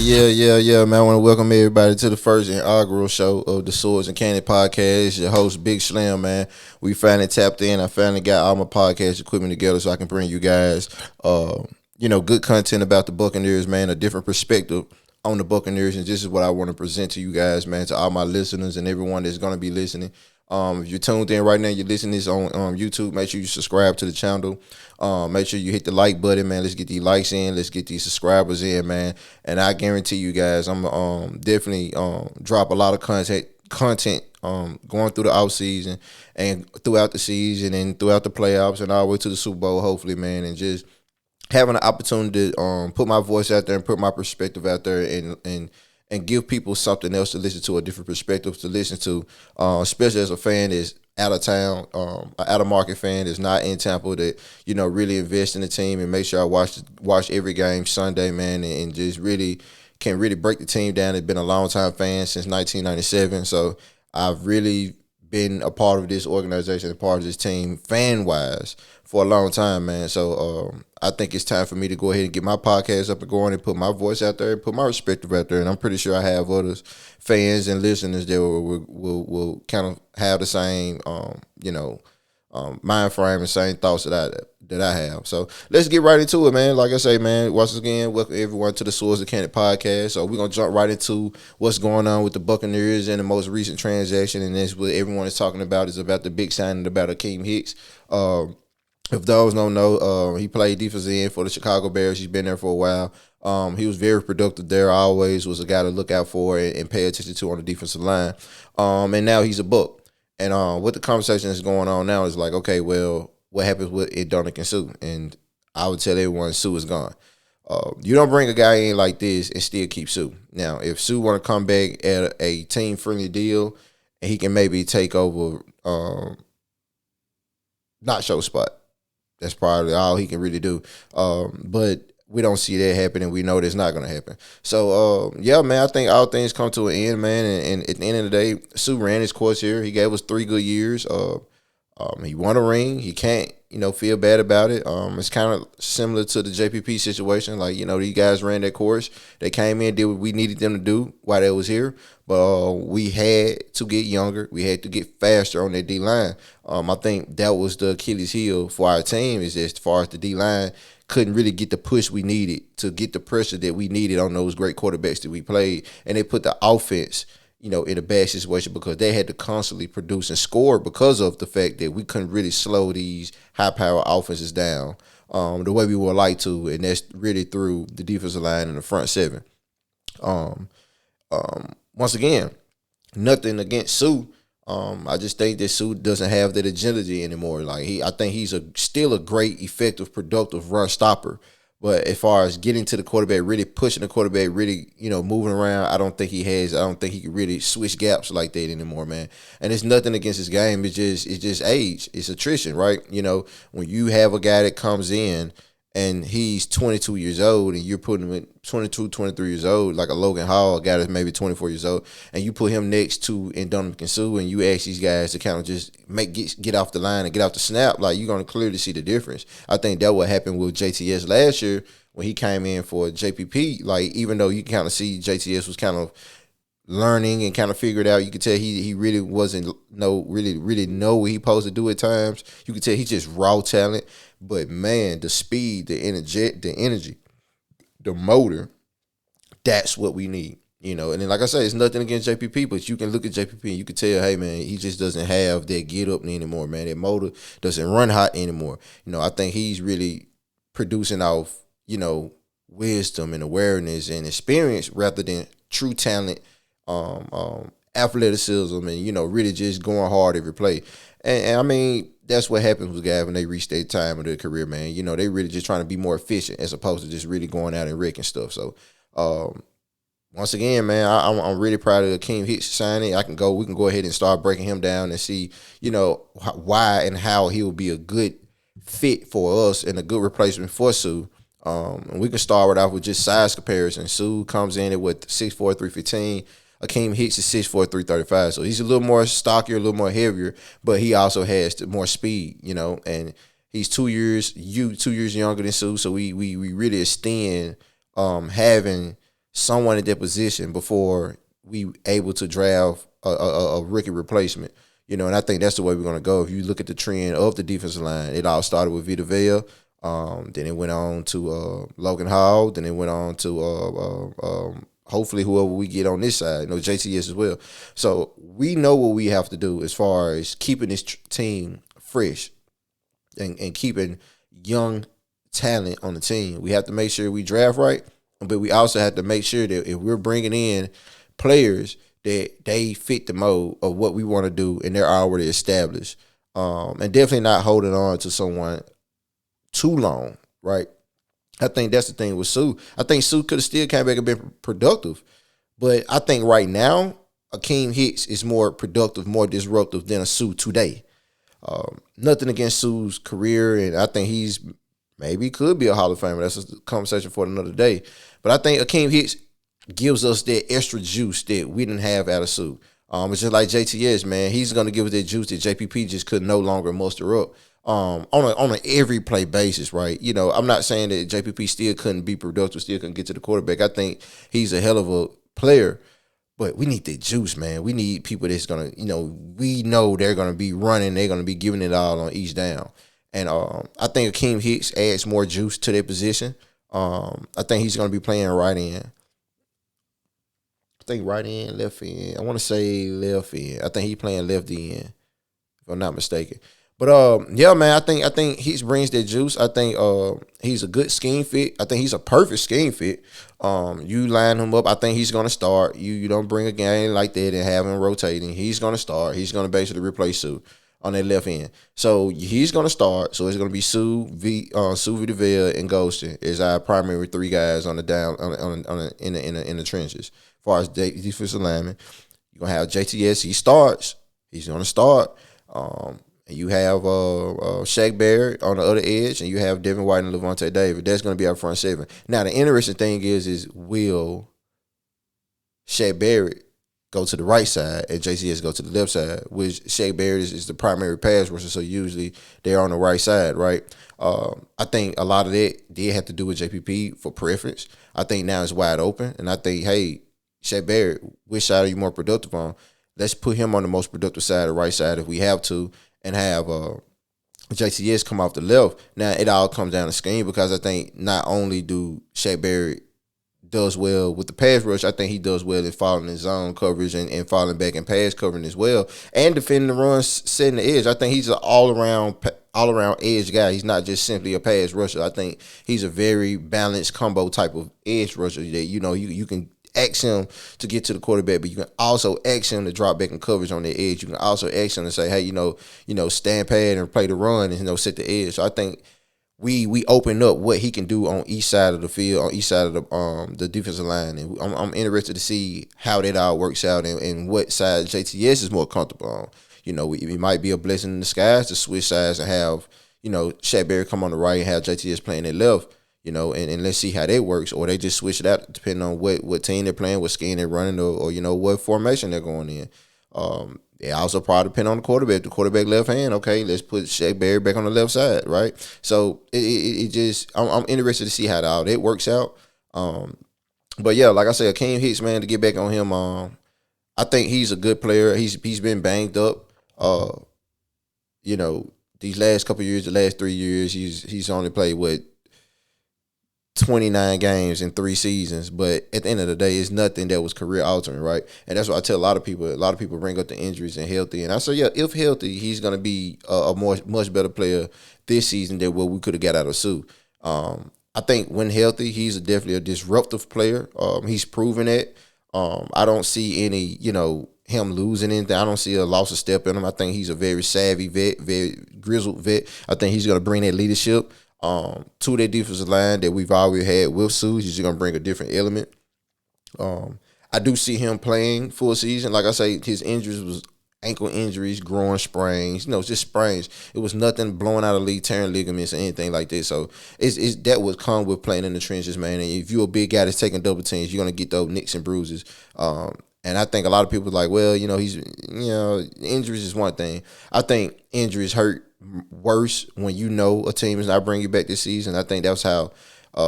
man. I want to welcome everybody to the first inaugural show of the Swords and Candy podcast. Your host, Bigg Slim, man. We finally tapped in. I finally got all my podcast equipment together so I can bring you guys, good content about the Buccaneers, man, a different perspective on the Buccaneers. And this is what I want to present to you guys, man, to all my listeners and everyone that's going to be listening. If you're tuned in right now, you're listening to this on YouTube, make sure you subscribe to the channel. Make sure you hit the like button, man. Let's get these likes in. Let's get these subscribers in, man. And I guarantee you guys, I'm definitely drop a lot of content going through the off season and throughout the season and throughout the playoffs and all the way to the Super Bowl, hopefully, man. And just having an opportunity to put my voice out there and put my perspective out there and give people something else to listen to, a different perspective to listen to, especially as a fan that's out of town, out of market fan that's not in Tampa, that really invest in the team and make sure I watch every game Sunday, man, and just really can really break the team down. It's been a long time fan since 1997, so I've really been a part of this organization, a part of this team, fan wise, for a long time, man. So I think it's time for me to go ahead and get my podcast up and going and put my voice out there, put my perspective out there. And I'm pretty sure I have others, fans and listeners that will kind of have the same, mind frame and same thoughts that I have. So let's get right into it, man. Like I say, man, once again, welcome everyone to the Swords and Candy podcast. So we're going to jump right into what's going on with the Buccaneers and the most recent transaction. And that's what everyone is talking about, is about the big signing about Akiem Hicks. If those don't know, he played defensive end for the Chicago Bears. He's been there for a while. He was very productive there. Always was a guy to look out for and pay attention to on the defensive line. And now he's a Buc. And what the conversation is going on now is like, okay, well, what happens with Ndamukong Suh? And I would tell everyone Suh is gone. You don't bring a guy in like this and still keep Suh. Now, if Suh want to come back at a team-friendly deal and he can maybe take over not show spot, that's probably all he can really do. But we don't see that happening. We know that's not going to happen. So, man, I think all things come to an end, man. And at the end of the day, Suh ran his course here. He gave us 3 good years. He won a ring. He can't, feel bad about it. It's kind of similar to the JPP situation. Like, these guys ran their course. They came in, did what we needed them to do while they was here. But we had to get younger. We had to get faster on that D-line. I think that was the Achilles heel for our team, is as far as the D-line couldn't really get the push we needed to get the pressure that we needed on those great quarterbacks that we played. And they put the offense in a bad situation because they had to constantly produce and score because of the fact that we couldn't really slow these high-power offenses down the way we would like to, and that's really through the defensive line and the front seven. Once again, nothing against Suh. I just think that Suh doesn't have that agility anymore. I think he's still a great, effective, productive run stopper. But as far as getting to the quarterback, really pushing the quarterback, really, moving around, I don't think he can really switch gaps like that anymore, man. And it's nothing against his game. It's just age. It's attrition, right? When you have a guy that comes in and he's 22 years old and you're putting him at 22, 23 years old, like a Logan Hall, a guy that's maybe 24 years old, and you put him next to Ndamukong Suh and you ask these guys to kind of just get off the line and get off the snap, like, you're going to clearly see the difference. I think that what happened with JTS last year when he came in for JPP. Like, even though you kind of see JTS was kind of learning and kind of figured out, you could tell he really wasn't really know what he supposed to do at times. You could tell he's just raw talent. But man, the speed, the energy, the motor, that's what we need. And then, like I say, it's nothing against JPP, but you can look at JPP and you can tell, hey man, he just doesn't have that get up anymore, man. That motor doesn't run hot anymore. I think he's really producing off, wisdom and awareness and experience rather than true talent, athleticism, and really just going hard every play. And I mean, that's what happens with guys when they reach their time of their career, man. They really just trying to be more efficient as opposed to just really going out and wrecking stuff. So, once again, man, I'm really proud of Akiem Hicks signing. We can go ahead and start breaking him down and see, why and how he will be a good fit for us and a good replacement for Suh. And we can start off with just size comparison. Suh comes in at 6'4", 315. Akiem Hicks is 6'4", 335. So he's a little more stockier, a little more heavier, but he also has more speed, and he's 2 years younger than Suh. So we really extend having someone at that position before we able to draft a rookie replacement. And I think that's the way we're gonna go. If you look at the trend of the defensive line, it all started with Vita Vea. Then it went on to Logan Hall. Then it went on to hopefully whoever we get on this side, JTS as well. So we know what we have to do as far as keeping this team fresh and keeping young talent on the team. We have to make sure we draft right, but we also have to make sure that if we're bringing in players that they fit the mold of what we want to do and they're already established. And definitely not holding on to someone too long, right? I think that's the thing with Suh. I think Suh could have still came back and been productive. But I think right now, Akiem Hicks is more productive, more disruptive than a Suh today. Nothing against Suh's career, and I think he's maybe could be a Hall of Famer. That's a conversation for another day. But I think Akiem Hicks gives us that extra juice that we didn't have out of Suh. It's just like JTS, man. He's going to give us that juice that JPP just could no longer muster up on an every play basis, right? I'm not saying that JPP still couldn't be productive, still couldn't get to the quarterback. I think he's a hell of a player, but we need that juice, man. We need people that's going to, we know they're going to be running. They're going to be giving it all on each down. And I think Akiem Hicks adds more juice to their position. I think he's going to be playing right end. I think right end, left end. I want to say left end. I think he's playing left end, if I'm not mistaken. But yeah, man, I think he brings that juice. I think he's a good scheme fit. I think he's a perfect scheme fit. You line him up. I think he's gonna start. You don't bring a game like that and have him rotating. He's gonna start. He's gonna basically replace Suh on that left end. So he's gonna start. So it's gonna be Suh, Vita Vea, and Ghostin is our primary three guys on the down in the trenches. As far as defensive lineman, you're gonna have JTS. He starts. He's gonna start. And you have Shaq Barrett on the other edge, and you have Devin White and Levante David. That's going to be our front seven. Now, the interesting thing is will Shaq Barrett go to the right side and JCS go to the left side, which Shaq Barrett is the primary pass rusher, so usually they're on the right side, right? I think a lot of that did have to do with JPP for preference. I think now it's wide open, and I think, hey, Shaq Barrett, which side are you more productive on? Let's put him on the most productive side, the right side, if we have to, and have JTS come off the left. Now, it all comes down to scheme because I think not only do Shaq Barrett does well with the pass rush, I think he does well in following his zone coverage and falling back and pass covering as well, and defending the runs, setting the edge. I think he's an all-around edge guy. He's not just simply a pass rusher. I think he's a very balanced combo type of edge rusher that, you can ask him to get to the quarterback, but you can also ask him to drop back in coverage on the edge. You can also ask him to say, hey, stand pad and play the run and, set the edge. So I think we open up what he can do on each side of the field, on each side of the defensive line. And I'm interested to see how that all works out and what side JTS is more comfortable on. It might be a blessing in disguise to switch sides and have, Shaq Barrett come on the right and have JTS playing at left. And let's see how that works. Or they just switch it out depending on what team they're playing, what scheme they're running, or what formation they're going in. It also probably depend on the quarterback. The quarterback left hand, okay, let's put Shaq Barrett back on the left side, right? So it just I'm interested to see how all that works out. But yeah, like I said, Akiem Hicks, man, to get back on him, I think he's a good player. He's been banged up. These last couple of years, the last 3 years, he's only played 29 games in 3 seasons, but at the end of the day, it's nothing that was career altering, right? And that's what I tell a lot of people. A lot of people bring up the injuries and healthy, and I say, yeah, if healthy, he's gonna be a much better player this season than what we could have got out of Suh. I think when healthy, he's definitely a disruptive player. He's proven it. I don't see any, him losing anything. I don't see a loss of step in him. I think he's a very savvy vet, very grizzled vet. I think he's gonna bring that leadership to that defensive line that we've already had with Suh. He's just gonna bring a different element. I do see him playing full season. Like I say, his injuries was ankle injuries, groin sprains, just sprains. It was nothing blowing out of league, tearing ligaments or anything like that. So it's that would come with playing in the trenches, man. And if you're a big guy that's taking double teams, you're gonna get those nicks and bruises. And I think a lot of people are like, well, he's, injuries is one thing. I think injuries hurt worse when a team is not bringing you back this season. I think that's how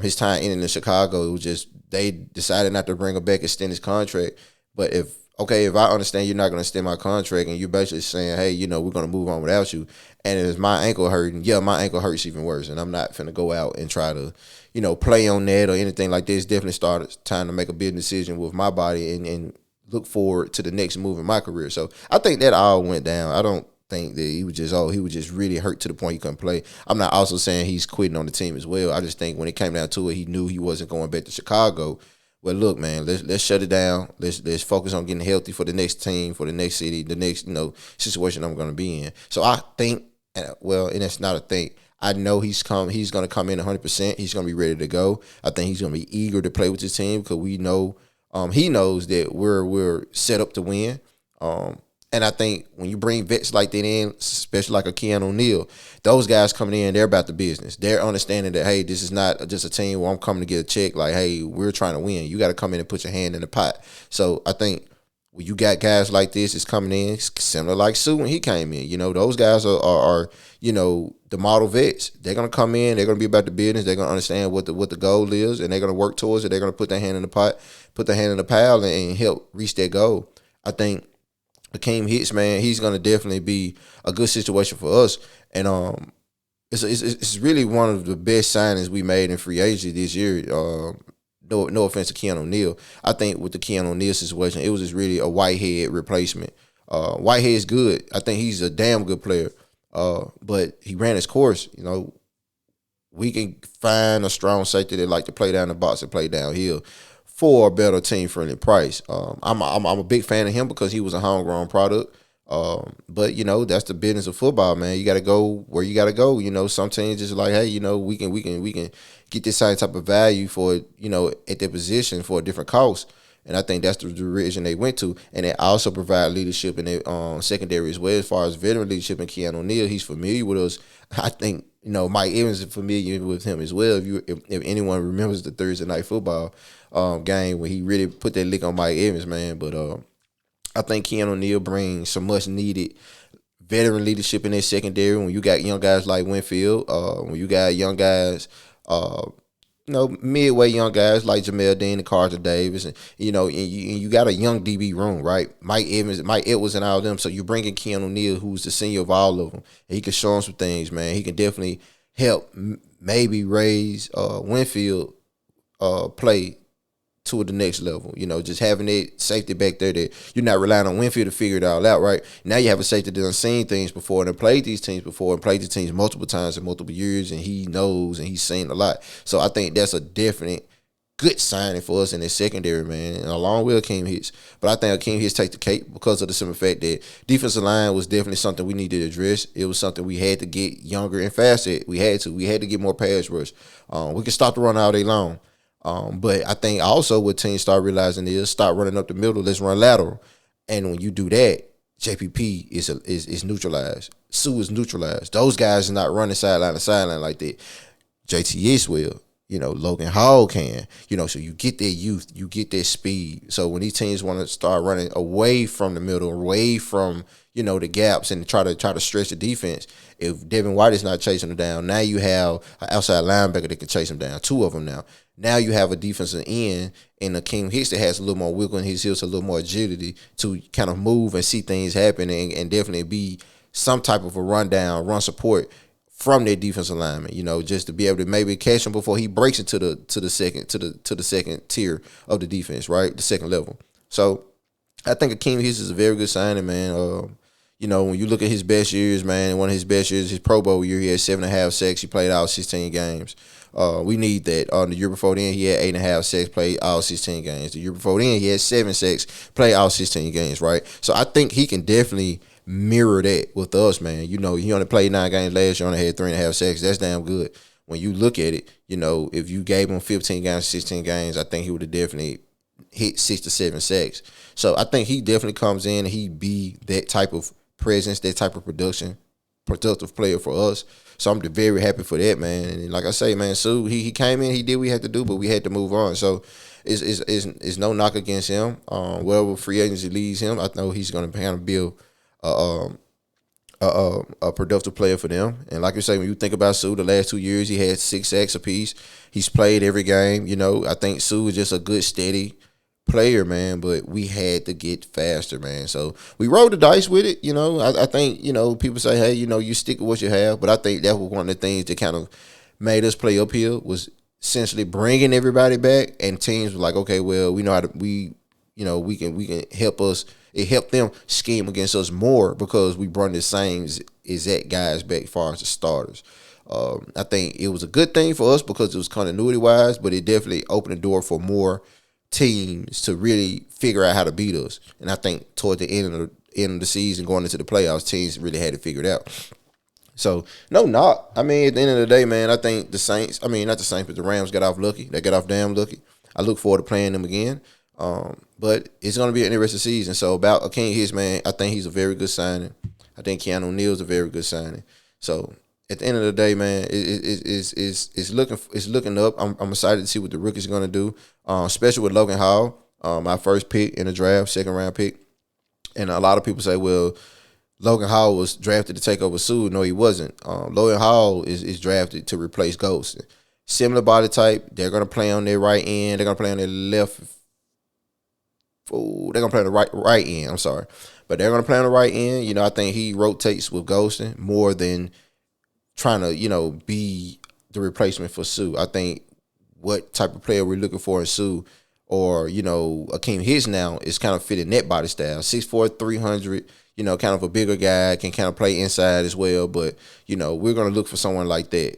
his time ending in Chicago, it was just they decided not to bring him back, extend his contract. But if I understand you're not going to extend my contract and you're basically saying, hey, we're going to move on without you, and it's my ankle hurting, yeah, my ankle hurts even worse, and I'm not finna go out and try to, play on that or anything like this. Definitely started time to make a big decision with my body and look forward to the next move in my career. So I think that all went down. I don't think that he was just really hurt to the point he couldn't play. I'm not also saying he's quitting on the team as well. I just think when it came down to it, he knew he wasn't going back to Chicago. Well, look, man, let's shut it down. Let's focus on getting healthy for the next team, for the next city, the next situation I'm going to be in. So I think, and it's not a think. I know he's going to come in 100%. He's going to be ready to go. I think he's going to be eager to play with his team because we know he knows that we're set up to win. And I think when you bring vets like that in, especially like Akiem O'Neal, those guys coming in, they're about the business. They're understanding that, hey, this is not just a team where I'm coming to get a check. Like, hey, we're trying to win. You got to come in and put your hand in the pot. So I think when you got guys like this is coming in, similar like Suh when he came in. Those guys are the model vets. They're gonna come in. They're gonna be about the business. They're gonna understand what the goal is, and they're gonna work towards it. They're gonna put their hand in the pot, put their hand in the pile, and help reach that goal. I think Akiem Hicks, man, he's gonna definitely be a good situation for us, and it's really one of the best signings we made in free agency this year. No offense to Akiem O'Neal. I think with the Akiem O'Neal situation, it was just really a Whitehead replacement. Whitehead's good. I think he's a damn good player. But he ran his course. We can find a strong safety that like to play down the box and play downhill for a better team friendly price. I'm a big fan of him because he was a homegrown product. But that's the business of football, man. You got to go where you got to go. Some teams just like, hey, we can get this same type of value for at their position for a different cost. And I think that's the direction they went to. And they also provide leadership in their secondary as well. As far as veteran leadership in Akiem O'Neal, he's familiar with us. I think Mike Evans is familiar with him as well. If anyone remembers the Thursday night football game when he really put that lick on Mike Evans, man. But I think Akiem O'Neal brings some much needed veteran leadership in their secondary. When you got young guys like Winfield, when you got young guys, midway young guys like Jamel Dean and Carter Davis, and you got a young DB room, right? Mike Evans, Mike Edwards, and all of them. So you bring in Akiem O'Neal, who's the senior of all of them, and he can show them some things, man. He can definitely help maybe raise Winfield play to the next level. Just having that safety back there that you're not relying on Winfield to figure it all out, right? Now you have a safety that done seen things before and played these teams before and played these teams multiple times in multiple years, and he knows and he's seen a lot. So I think that's a definite good signing for us in the secondary, man, and along with Akiem Hicks. But I think Akiem Hicks take the cake because of the simple fact that defensive line was definitely something we needed to address. It was something we had to get younger and faster. We had to get more pass rush. We can stop the run all day long. But I think also what teams start realizing is start running up the middle, let's run lateral. And when you do that, JPP is neutralized. Suh is neutralized. Those guys are not running sideline to sideline like that. JTS will. Logan Hall can. So you get that youth, you get that speed. So when these teams want to start running away from the middle, away from, the gaps and try to stretch the defense, if Devin White is not chasing them down, now you have an outside linebacker that can chase them down. Two of them now. Now you have a defensive end and Akiem Hicks that has a little more wiggle in his heels, a little more agility to kind of move and see things happen and definitely be some type of a run support from their defensive lineman, just to be able to maybe catch him before he breaks into the second tier of the defense, right? The second level. So I think Akiem Hicks is a very good signing, man. When you look at his best years, man, one of his best years, his Pro Bowl year, he had 7.5 sacks. He played all 16 games. We need that. The year before then, he had 8.5 sacks, played all 16 games. The year before then, he had 7 sacks, played all 16 games, right? So I think he can definitely mirror that with us, man. He only played 9 games last year, only had 3.5 sacks. That's damn good. When you look at it, if you gave him 15 games, 16 games, I think he would have definitely hit 6 to 7 sacks. So I think he definitely comes in and he be that type of presence, that type of productive player for us. So I'm very happy for that, man. And like I say, man, Suh, he came in, he did what we had to do, but we had to move on. So it's no knock against him. Wherever free agency leads him, I know he's going to kind of build a productive player for them. And like you say, when you think about Suh, the last 2 years he had 6 sacks apiece. He's played every game. I think Suh is just a good, steady player, man. But we had to get faster, man. So we rolled the dice with it. I think people say, hey, you stick with what you have. But I think that was one of the things that kind of made us play uphill was essentially bringing everybody back, and teams were like, okay, well, we know how to we can help us. It helped them scheme against us more because we brought the same exact guys back as far as the starters. I think it was a good thing for us because it was continuity wise, but it definitely opened the door for more teams to really figure out how to beat us. And I think toward the end of the season, going into the playoffs, teams really had it figured out. So no, not. I mean, at the end of the day, man, I think the Saints. I mean, not the Saints, but the Rams got off lucky. They got off damn lucky. I look forward to playing them again. But it's going to be an interesting season. So about Akiem Hicks, man, I think he's a very good signing. I think Keanu Neal's a very good signing. So at the end of the day, man, it's looking up. I'm excited to see what the rookies are going to do, especially with Logan Hall, my first pick in the draft, second round pick. And a lot of people say, well, Logan Hall was drafted to take over Suh. No, he wasn't. Logan Hall is drafted to replace Ghost. Similar body type. They're going to play on their right end. They're going to play on their left. They're going to play on the right end. I'm sorry. But they're going to play on the right end. I think he rotates with Ghostin more than trying to, be the replacement for Suh. I think what type of player we're looking for in Suh or, Akiem Hicks now is kind of fitting that body style. 6'4", 300, kind of a bigger guy, can kind of play inside as well. But, we're going to look for someone like that.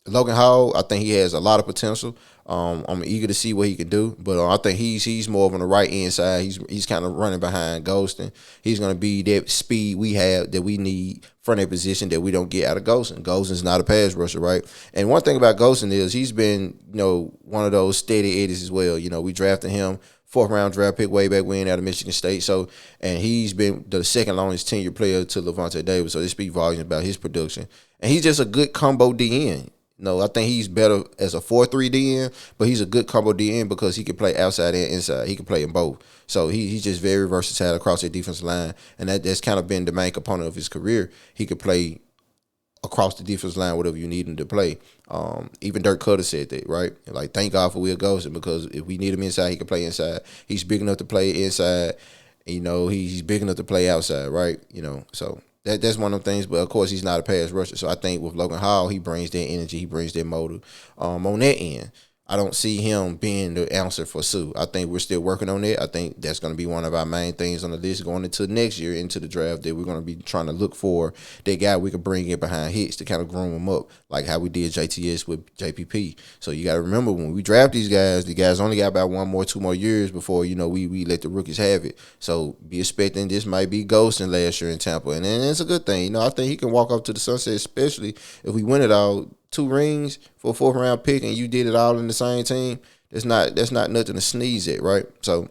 Logan Hall, I think he has a lot of potential. I'm eager to see what he can do, but I think he's more of on the right end side. He's kind of running behind Ghostin. He's going to be that speed we have that we need from that position that we don't get out of Ghostin. Ghostin's not a pass rusher, right? And one thing about Ghostin is he's been, one of those steady eddies as well. We drafted him, 4th round draft pick way back when out of Michigan State. So, and he's been the second longest tenured player to Levante Davis. So they speak volumes about his production. And he's just a good combo DN. No, I think he's better as a 4-3 DN, but he's a good combo DN because he can play outside and inside. He can play in both. So he's just very versatile across the defensive line, and that's kind of been the main component of his career. He could play across the defensive line whatever you need him to play. Even Dirk Cutter said that, right? Like, thank God for Will Ghostin because if we need him inside, he can play inside. He's big enough to play inside. He's big enough to play outside, right? So. That's one of them things, but of course he's not a pass rusher. So I think with Logan Hall, he brings that energy, he brings that motive. On that end, I don't see him being the answer for Suh. I think we're still working on it. I think that's going to be one of our main things on the list going into next year, into the draft, that we're going to be trying to look for that guy we could bring in behind Hicks to kind of groom him up, like how we did JTS with JPP. So you got to remember, when we draft these guys, the guys only got about 2 more years before, we let the rookies have it. So be expecting this might be Ghostin last year in Tampa. And it's a good thing. I think he can walk off to the sunset, especially if we win it all. 2 rings for a 4th round pick, and you did it all in the same team. That's not nothing to sneeze at, right? So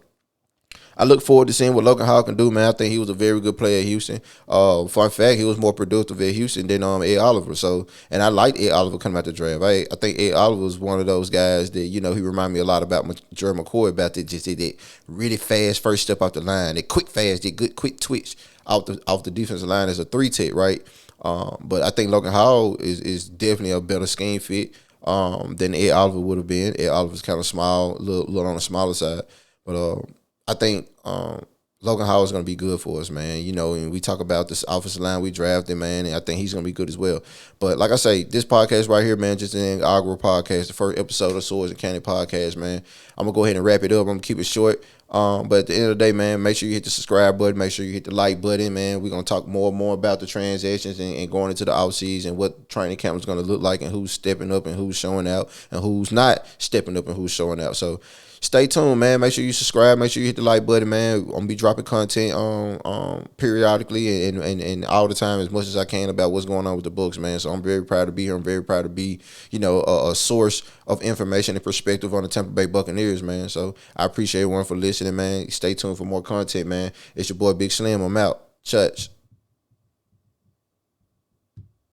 I look forward to seeing what Logan Hall can do, man. I think he was a very good player at Houston. Fun fact, he was more productive at Houston than Ed Oliver. So, and I liked Ed Oliver coming out the draft. I think Ed Oliver was one of those guys that, he reminded me a lot about Jerry McCoy, about that really fast first step off the line, that quick fast, that good quick twitch off the defensive line as a 3-tech, right? But I think Logan Hall is definitely a better scheme fit than Ed Oliver would have been. Ed Oliver's kind of small, little on the smaller side. But I think Logan Hall is going to be good for us, man. And we talk about this offensive line we drafted, man, and I think he's going to be good as well. But like I say, this podcast right here, man, just an inaugural podcast, the first episode of Swords and Candy podcast, man. I'm going to go ahead and wrap it up. I'm going to keep it short. But at the end of the day, man, make sure you hit the subscribe button. Make sure you hit the like button, man. We're going to talk more and more about the transactions and going into the offseason, what training camp is going to look like, and who's stepping up and who's showing out and who's not stepping up and who's showing out. So stay tuned, man. Make sure you subscribe. Make sure you hit the like button, man. I'm going to be dropping content periodically and all the time, as much as I can, about what's going on with the Bucs, man. So I'm very proud to be here. I'm very proud to be, a source of information and perspective on the Tampa Bay Buccaneers, man. So I appreciate everyone for listening, man. Stay tuned for more content, man. It's your boy Bigg Slim. I'm out. Church.